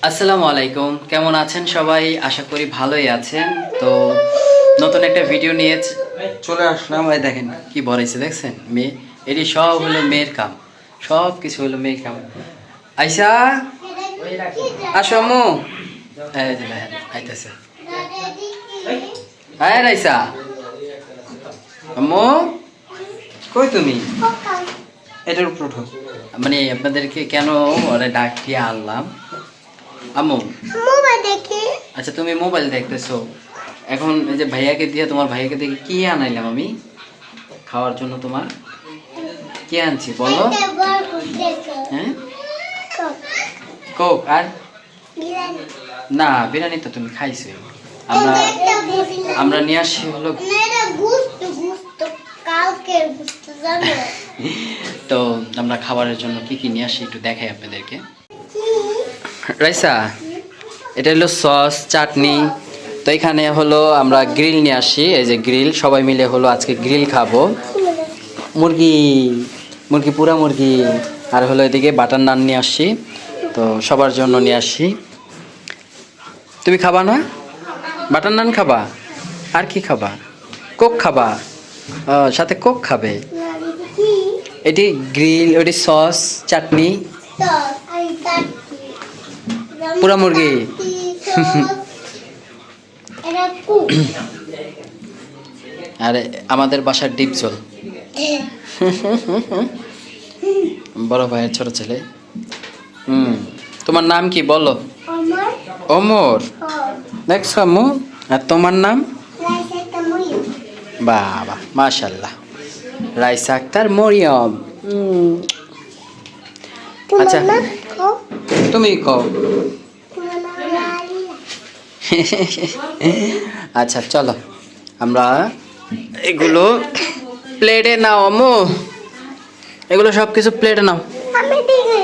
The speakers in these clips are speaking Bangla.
আসসালামু আলাইকুম, কেমন আছেন সবাই? আশা করি ভালোই আছেন। তো নতুন একটা ভিডিও নিয়ে চলে আসলাম। এই দেখেন কি ভরাইছে, দেখছেন? মেয়ে, এটি সব হলো মেয়ের কাম, সব কিছু হলো মেয়ের কাম। আইসা, আসো আম্মু। এই যে দেখেন আইতাছে। হ্যাঁ রাইসা, আম্মু কই তুমি? এটার উপর উঠো। মানে আপনাদেরকে কেন ওরা ডাক দিয়ে আনলাম, আম্মু মোবাইল দেখি। আচ্ছা তুমি মোবাইল দেখতেছো, এখন এই যে ভাইয়াকে দিয়ে, তোমার ভাইয়াকে দেখে কি আনাইলাম আমি খাওয়ার জন্য? তোমার কি আনছি বলো? একটা গল্প দেখো। হ্যাঁ, কোক, কোক আর বিরিয়ানি। না, বিরিয়ানি তো তুমি খাইছো। আমরা একটা বিরিয়ানি। আমরা নিয়ে আসি হলো, না, এটা গুস্ত কালকের গুস্ত জানো? তো আমরা খাবারের জন্য কি কি নিয়ে আসি একটু দেখাই আপনাদেরকে। কি? রাইসা, এটা হলো সস, চাটনি। তো এখানে হলো আমরা গ্রিল নিয়ে আসি, এই যে গ্রিল, সবাই মিলে হলো আজকে গ্রিল খাবো। মুরগি, মুরগি, পুরা মুরগি। আর হলো এদিকে বাটার নান নিয়ে আসছি, তো সবার জন্য নিয়ে আসছি। তুমি খাবা না? বাটার নান খাবা? আর কি খাবা? কোক খাবা? সাথে কোক খাবে। না, এটা কি? এটি গ্রিল, ওটি সস, চাটনি, তো, আমি কাটছি। পুরা মুরগি। কাটছি, সস। এটা কুক। আর আমাদের বাসার ডিপ জল, বড় ভাইয়ের ছোট ছেলে। তোমার নাম কি বলো? আমার ওমর। দেখছো আম্মু? আর তোমার নাম? রাইস একটা মুড়ি। বাবা মাশাল্লাহ, রাইসা আক্তার মরিয়ম। আচ্ছা তোমার নাম কও? তুমি কও। তোমার নাম লালিয়া। আচ্ছা চলো আমরা এগুলো প্লেটে নাও আম্মু, এগুলো সব কিছু প্লেটে নাও। আমি দিকে।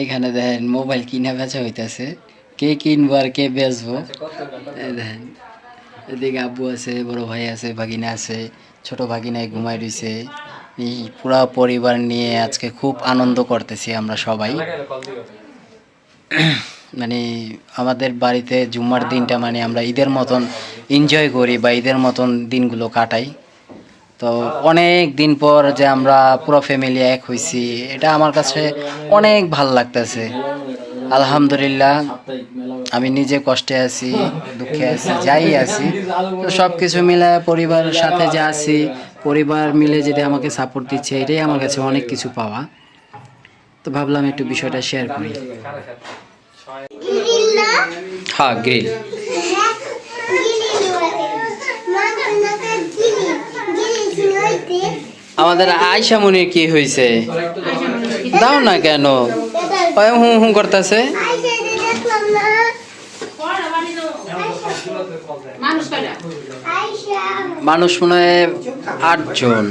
এখানে দেখেন মোবাইল কিনা বেচা হইতেছে, কে কিনবো আর কে বেচবো। এই দেখেন এদিকে আব্বু আছে, বড় ভাই আছে, ভাগিনা আছে, ছোট ভাগিনায় ঘুমাই রয়েছে। এই পুরা পরিবার নিয়ে আজকে খুব আনন্দ করতেছি আমরা সবাই। মানে আমাদের বাড়িতে জুম্মার দিনটা মানে আমরা ঈদের মতন এনজয় করি বা ঈদের মতন দিনগুলো কাটাই। তো অনেক দিন পর যে আমরা পুরো ফ্যামিলি এক হইছি, এটা আমার কাছে অনেক ভাল লাগতেছে। আলহামদুলিল্লাহ, আমি নিজে কষ্টে আছি, দুঃখে আছি, যাই আছি, তো সব কিছু মিলে পরিবারের সাথে যে আছি, পরিবার মিলে যেটা আমাকে সাপোর্ট দিচ্ছে, এটাই আমার কাছে অনেক কিছু পাওয়া। তো ভাবলাম একটু বিষয়টা শেয়ার করি। গ্রিল না? হ্যাঁ গ্রিল। হ্যাঁ, গ্রিল বলে। মাকে নাকে গ্রিল। গ্রিল ছিল হইতে। আমাদের আয়শা মনির কি হয়েছে? দাও না কেন? ওই হুঁ হুঁ করতেছে। আইসা দেখলাম না। আইসা। মানুষ মনে হয় 8 জন।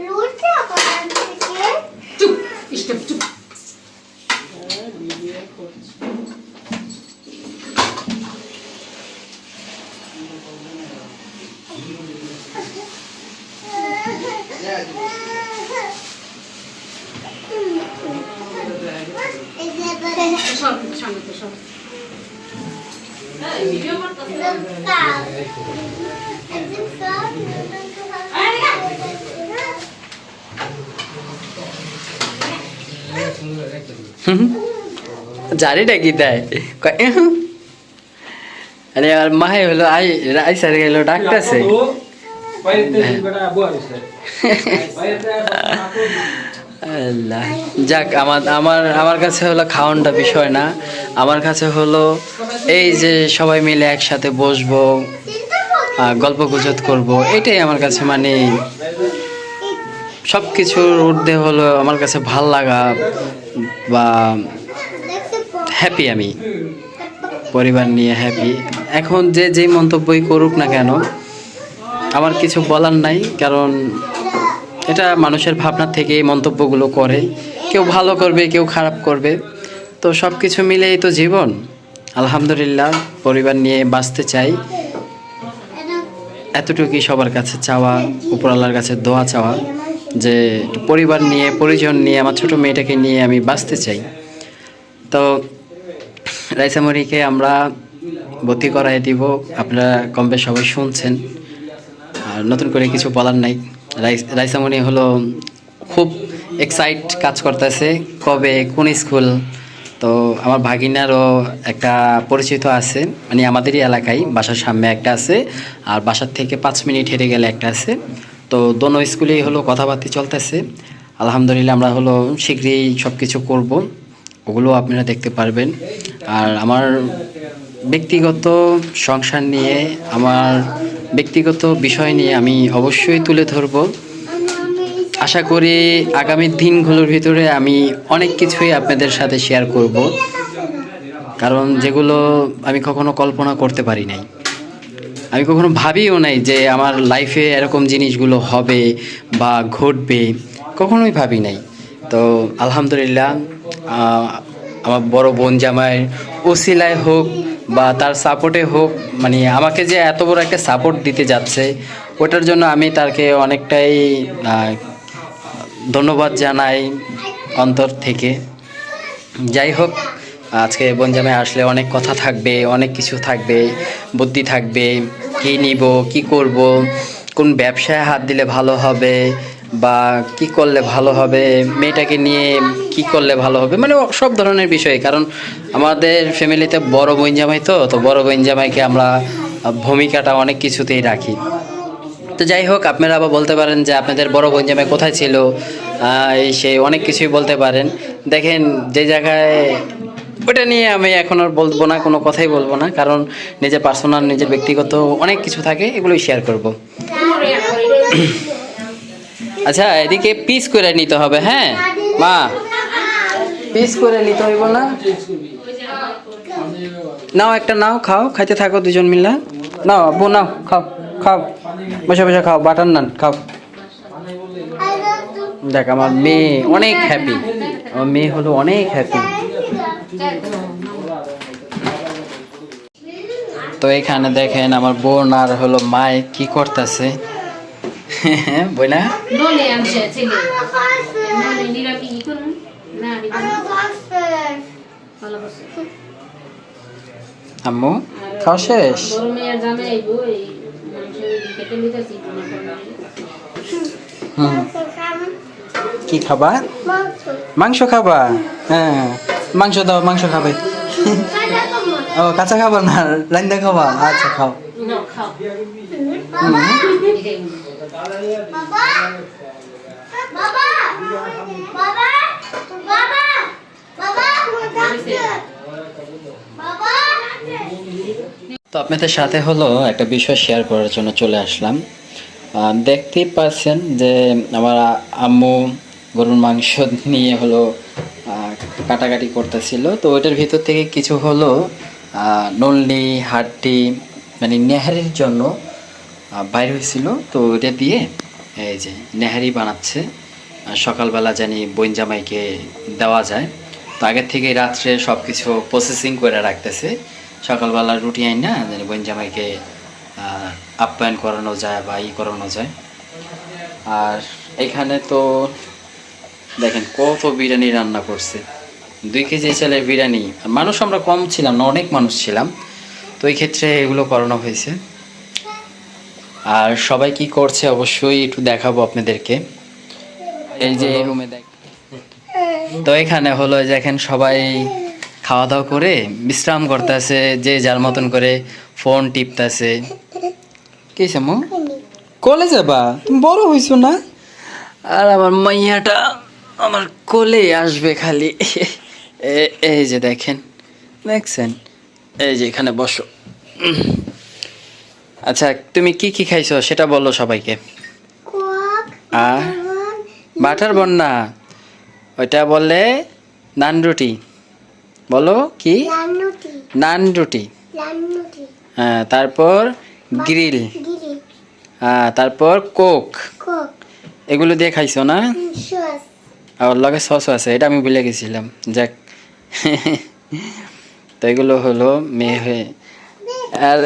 লুচা করার থেকে। এই যে বলে। কাল। একদিন কাল। জানিটা কি দেয়, কয় এহু। আরে আর মাহে হলো আইসারে গেল ডাকতেছে। আল্লাহ, যাক, আমার আমার আমার কাছে হলো খাওয়ানটা বিষয় না, আমার কাছে হলো এই যে সবাই মিলে একসাথে বসবো, গল্প গুজব করবো, এটাই আমার কাছে মানে সব কিছুর ঊর্ধ্বে হলো আমার কাছে ভাল লাগা বা হ্যাপি। আমি পরিবার নিয়ে হ্যাপি। এখন যে যেই মন্তব্যই করুক না কেন, আমার কিছু বলার নাই, কারণ এটা মানুষের ভাবনা থেকে এই মন্তব্যগুলো করে। কেউ ভালো করবে, কেউ খারাপ করবে, তো সব কিছু মিলেই তো জীবন। আলহামদুলিল্লাহ, পরিবার নিয়ে বাঁচতে চাই, এতটুকুই সবার কাছে চাওয়া, উপরআল্লাহর কাছে দোয়া চাওয়া। যে একটু পরিবার নিয়ে পরিজন নিয়ে আমার ছোট মেয়েটাকে নিয়ে আমি বাঁচতে চাই। তো রাইসামণিকে আমরা ভর্তি করাই দিব, আপনারা কম বেশ সবাই শুনছেন, আর নতুন করে কিছু বলার নাই। রাইসামণি হলো খুব এক্সাইট কাজ করতেছে, কবে কোন স্কুল। তো আমার ভাগিনারও একটা পরিচিত আছে, মানে আমাদেরই এলাকায়, বাসার সামনে একটা আছে, আর বাসার থেকে 5 মিনিট হেঁটে গেলে একটা আছে। তো দোনো স্কুলেই হলো কথাবার্তা চলতেছে। আলহামদুলিল্লাহ আমরা হলো শীঘ্রই সব কিছু করবো, ওগুলো আপনারা দেখতে পারবেন। আর আমার ব্যক্তিগত সংসার নিয়ে, আমার ব্যক্তিগত বিষয় নিয়ে আমি অবশ্যই তুলে ধরব। আশা করি আগামী দিনগুলোর ভিতরে আমি অনেক কিছুই আপনাদের সাথে শেয়ার করব, কারণ যেগুলো আমি কখনো কল্পনা করতে পারি নাই, আমি কখনো ভাবিও নাই যে আমার লাইফে এরকম জিনিসগুলো হবে বা ঘটবে, কখনোই ভাবি নাই। তো আলহামদুলিল্লাহ আমার বড় বোন জামাইয়ের ওসিলায় হোক বা তার সাপোর্টে হোক, মানে আমাকে যে এত বড় একটা সাপোর্ট দিতে যাচ্ছে, ওটার জন্য আমি তাকে অনেকটাই ধন্যবাদ জানাই অন্তর থেকে। যাই হোক, আজকে বোন জামাই আসলে অনেক কথা থাকবে, অনেক কিছু থাকবে, বুদ্ধি থাকবে, কী নিব, কি করব, কোন ব্যবসায় হাত দিলে ভালো হবে বা কি করলে ভালো হবে, মেয়েটাকে নিয়ে কি করলে ভালো হবে, মানে সব ধরনের বিষয়। কারণ আমাদের ফ্যামিলিতে বড় বোন জামাই, তো বড় বোন জামাইকে আমরা ভূমিকাটা অনেক কিছুতেই রাখি। তো যাই হোক, আপনারা আবার বলতে পারেন যে আপনাদের বড় বোন জামাই কোথায় ছিল, সে অনেক কিছুই বলতে পারেন। দেখেন, যে জায়গায়, ওটা নিয়ে আমি এখন আর বলবো না, কোনো কথাই বলবো না, কারণ নিজের পার্সোনাল, নিজের ব্যক্তিগত অনেক কিছু থাকে, এগুলোই শেয়ার করব। আচ্ছা, এদিকে পিস করে নিতে হবে, হ্যাঁ মা, পিস করে নিতে হইব না? নাও একটা, নাও, খাও, খাইতে থাকো দুজন মিল্লা। নাও আব্বু, নাও, খাও খাও, বসে বসে খাও, বাটার নান খাও। দেখ, আমার মেয়ে অনেক হ্যাপি, আমার মেয়ে হলো অনেক হ্যাপি। তো এখানে দেখেন আমার বোন আর হলো মায় কি করতেছে। বইনা নলে আনছে ছেলে নলে নিরাপি কি করুন না ভালো বসে আম্মু খাওয়া শেষ? গরমে আর জামে আইবো এই মাংস কেটে নিতেছি কি খাবা? মাংস খাবা? হ্যাঁ, মাংস দাও, মাংস খাবে। ও, কাঁচা খাবা না, রান্দা খাবা? আচ্ছা, খাও। খাও বাবা বাবা বাবা বাবা বাবা বাবা। তো আপনাদের সাথে হলো একটা বিষয় শেয়ার করার জন্য চলে আসলাম। দেখতেই পাচ্ছেন যে আমার আম্মু গরুর মাংস নিয়ে হলো কাটাকাটি করতেছিল। তো ওইটার ভিতর থেকে কিছু হলো নলনি, হাড্ডি, মানে নেহারির জন্য বাইর হয়েছিল। তো ওইটা দিয়ে এই যে নেহারি বানাচ্ছে, সকালবেলা জানি বোন জামাইকে দেওয়া যায়। তো আগের থেকে রাত্রে সব কিছু প্রসেসিং করে রাখতেছে, সকালবেলা রুটি আইন না জানি বোন জামাইকে আপ্যায়ন করানো যায় বা করানো যায়। আর এখানে তো দেখেন কত বিরিয়ানি রান্না করছে, 2 কেজি চালের বিরিয়ানি। মানুষ আমরা কম ছিলাম না, অনেক মানুষ ছিলাম, তো এই ক্ষেত্রে এগুলো করানো হয়েছে। আর সবাই কি করছে অবশ্যই একটু দেখাবো আপনাদেরকে। এই যে এই রুমে দেখ, তো এখানে হলো দেখেন সবাই খাওয়া দাওয়া করে বিশ্রাম করতেছে, যে যার মতন করে ফোন টিপতেছে। কি সামু, কোলে যাবা? তুমি বড় হইছো না? আর আমার মাইয়াটা আমার কোলে আসবে খালি। এই যে দেখেন, দেখছেন, এই যে এখানে বসো। আচ্ছা, তুমি কি কি খাইছো সেটা বলো সবাইকে। আর বাটার বন্না, ওইটা বললে নান রুটি, বলো কি? নান রুটি। হ্যাঁ, তারপর গ্রিল, হ্যাঁ, তারপর কোক, এগুলো দিয়ে খাইছো না? আর লগে সসও আছে, এটা আমি ভুলে গেছিলাম, যাক। তো এগুলো হলো মেয়ে হয়ে, আর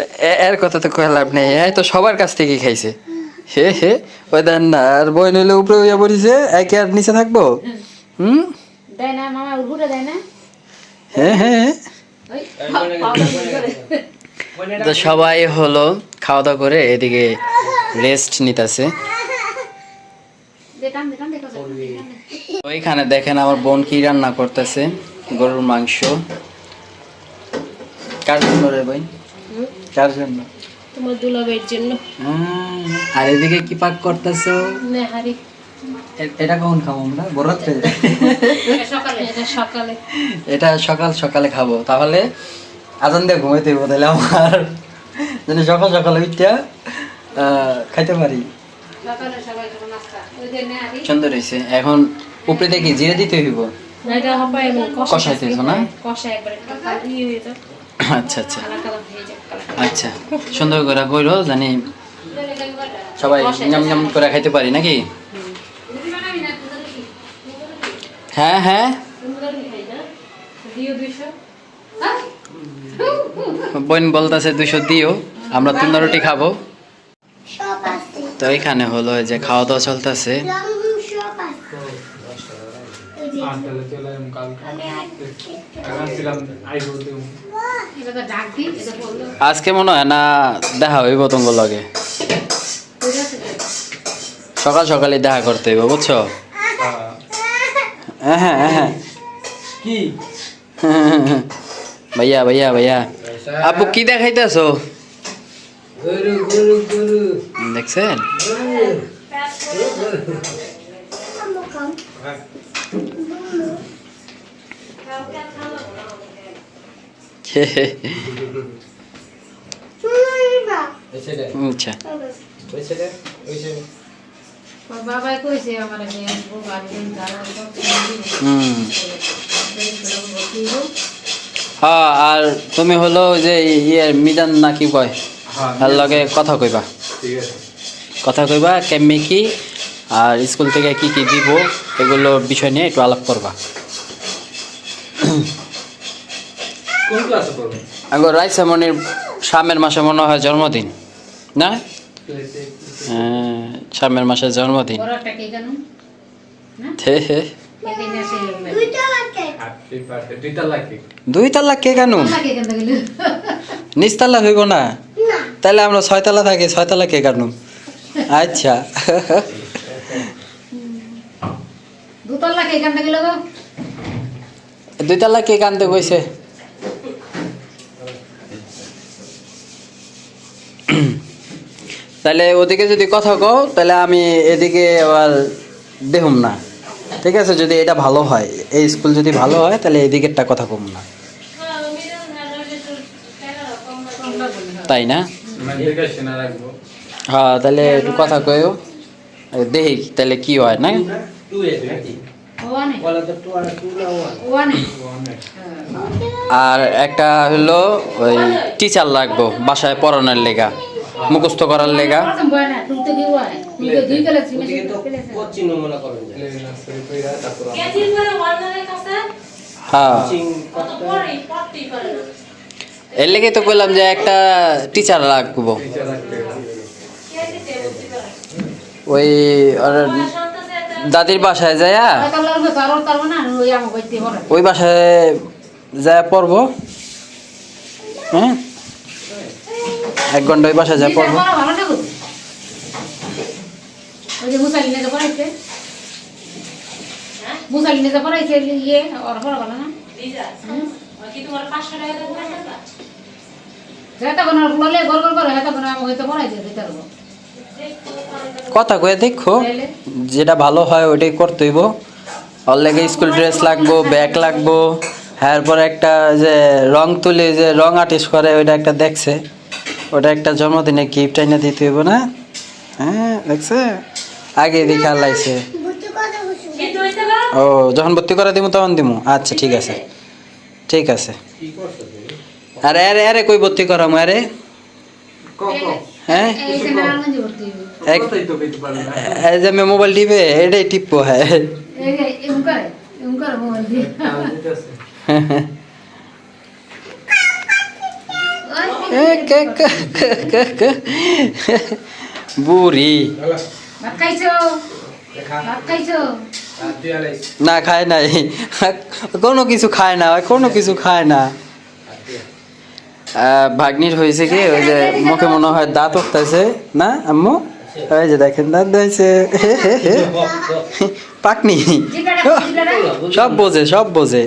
এর কথা তো কয়ে লাভ নেই, তো সবার কাছ থেকে খাইছে, হে হে ওই দেন না আর বই নইলে উপরে হইয়া পড়িছে একে আর নিচে থাকবো হুম দেয় না মামা ঘুরে দেয় না হ্যাঁ হ্যাঁ ওই খাওয়া করে তো সবাই হলো খাওয়া দাওয়া করে এদিকে রেস্ট নিতেছে দেখান দেখো ওইখানে দেখেন আমার বোন কি রান্না করতেছে গরুর মাংস কার জন্য রে ভাই কার জন্য তোমার দুলাবের জন্য আর এদিকে কি পাক করতেছো নেহারি এটা কখন খাবো আমরা বরাতে সকালে এটা সকাল সকালে খাবো তাহলে আজান দিয়ে ঘুমাইতে হইব তাহলে আমার যেন সকাল সকালে উঠটা খাইতে পারি সকালে সবাই যখন নাস্তা ওই যে নেহারি সুন্দর হয়েছে এখন উপরে দেখি জিরে দিতে হইব এটা হবে এমন কষাইতেছো না কষা একবারে কালি হয়ে যায় আচ্ছা আচ্ছা কালা কালা হয়ে যায় কালা আচ্ছা সুন্দর করে কইরো জানি সবাই নিয়ম নিয়ম করে খাইতে পারি নাকি হ্যাঁ হ্যাঁ বোন বলতেছে 200 দিও আমরা 3 রুটি খাবো সব আছে তো এখানে হলো এই যে খাওয়া দাওয়া চলতেছে রঙ সব আছে এই যে এটা তো ডাক দিই এটা বললো আজকে মনে হয় না দেখা হইব তোমার লগে সকাল সকালে দেখা করতে হইব বুঝছো হ্যাঁ হ্যাঁ হ্যাঁ কি ভাইয়া ভাইয়া ভাইয়া আপু কি দেখাইতেছো গরু গরু গরু দেখছেন আমকম শুনবা এসেডে আচ্ছা এসেডে ওইসে বাবাই কইছে আমার যে বাবা দিন দাঁড়া হুম হ্যাঁ আর তুমি হলো ওই যে ইয়ে মিজান না কি কয় তার লগে কথা কইবা ঠিক আছে কথা কইবা কেমনি কি আর স্কুল থেকে কি কি দিব এগুলো বিষয় নিয়ে একটু আলাপ করবা কোন ক্লাসে পড়বে আগো রাইসামনির সামনের মাসে মনে হয় জন্মদিন না সামনের মাসে জন্মদিন বড়টা কে জানো হে হে এদিন আসে দুইটা লাগে হ্যাপি বার্থডে দুইটা লাগে 2 তালা কে কেন লাগে কেন গেল নিচতলা হইব না না তাহলে আমরা 6 তালা থাকি 6 তালা কে কেন আচ্ছা দুতল লাগে কেন গেল গো 2 তালা কে কানতে কইছে তাহলে ওদিকে যদি কথা কও তাহলে আমি এদিকে আবার দেখুম না ঠিক আছে যদি এটা ভালো হয় এই স্কুল যদি ভালো হয় তাহলে এদিকেরটা কথা কম না তাই না মানে দেখে শোনা রাখবো হ্যাঁ তাহলে একটু কথা কইও দেখি তাহলে কি হয় না টু এ নাকি ওয়ানে বলা তো টু আর টু না ওয়ানে আর একটা হলো ওই টিচার লাগবো বাসায় পড়ানোর লেগা মুখস্থ করার লেগা প্রথম বয় না তুই তো কি ওয়ানে তুই তো দুই গেলে তুমি কোচিং মনে করেন যে নার্সারি কইরা তারপর কেজিন করে ওয়ানের কাছে হ্যাঁ কোচিং কত পরে পড়তে করে না এর লেগে তো কইলাম যে একটা টিচার লাগবো টিচার রাখতে ওই আর দাদির বাসায় যায়া হয়তো লাগবে তারও তারও না ওই আমো কইতে পারে ওই বাসায় যায় পড়বো হ্যাঁ 1 ঘন্টা ওই বাসায় যায় পড়বো ভালো না গো ওই যে মুসালিনে তো পড়াইছে মুসালিনে তো পড়াইছে ইয়ে আর পড়া ভালো না কি তোমার 500 টাকা দেবো না যেটা কোন বলে গোল গোল করে এটা কোন আমো হয়তো পড়াইছে দিতে পারবো কথা কয়ে দেখো যেটা ভালো হয় ওইটাই করতে হইব ওর লেগে স্কুল ড্রেস লাগবো ব্যাগ লাগবো এরপর একটা যে রং তুলে যে রং আর্টিস্ট করে ওইটা একটা দেখছে ওটা একটা জন্মদিনে গিফট এনে দিতে হইব না হ্যাঁ দেখছে আগে দেখে আল্লাইছে বুঝতে কথা বলছো ও যখন ভর্তি করে দিব তখন দিব আচ্ছা ঠিক আছে ঠিক আছে কি করছ তুমি আরে আরে আরে কই ভর্তি করাম আরে হ্যাঁ এই যে নারায়ণগঞ্জ ভর্তি এক কথাই তো কইতে পারবে না এই যে আমি মোবাইল টিপে এটাই টিপবো হ্যাঁ এই যে এম করে মোবাইল দিয়ে দিতেছে বুড়ি হ্যালো ভাত খাইছো দেখা ভাত খাইছো হাত দিয়ে আলাইস না খায় নাই কোনো কিছু খায় না কোনো কিছু খায় না হাত দিয়ে ভাগ্নির হয়েছে কি ওই যে মুখে মনে হয় দাঁত উঠতেছে না আম্মু ওই যে দেখেন দাঁত হয়েছে পাকনি সব বোঝে সব বোঝে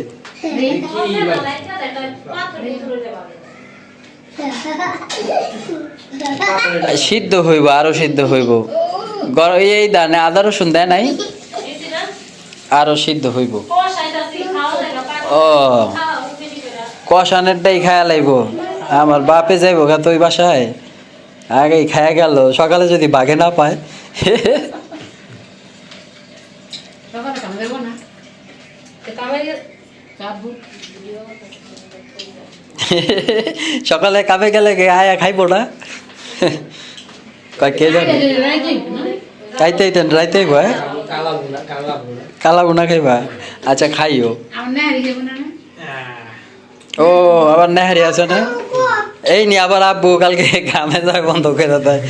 সিদ্ধ হইব আরো সিদ্ধ হইব এই দানে আদা রসুন দেয় নাই আরো সিদ্ধ হইব ও কষানেরটাই খায়া লাইব আমার বাপে যাইব গা তো ওই বাসায় আগেই খায়া গেল সকালে যদি বাঘে না পায় সকালে কাম করবো না কামে চাবু সকালে কামে গেলে আয়া খাইব না কয় কে জানে খাইতে রাইতে ভয় কালা বুনা কালা বুনা খাইবা আচ্ছা খাইও আমার না হারিয়ে যাবো না ও আবার নেহারি আছে না এই নি আবার আব্বু কালকে কামে যায় বন্ধ করে দেয়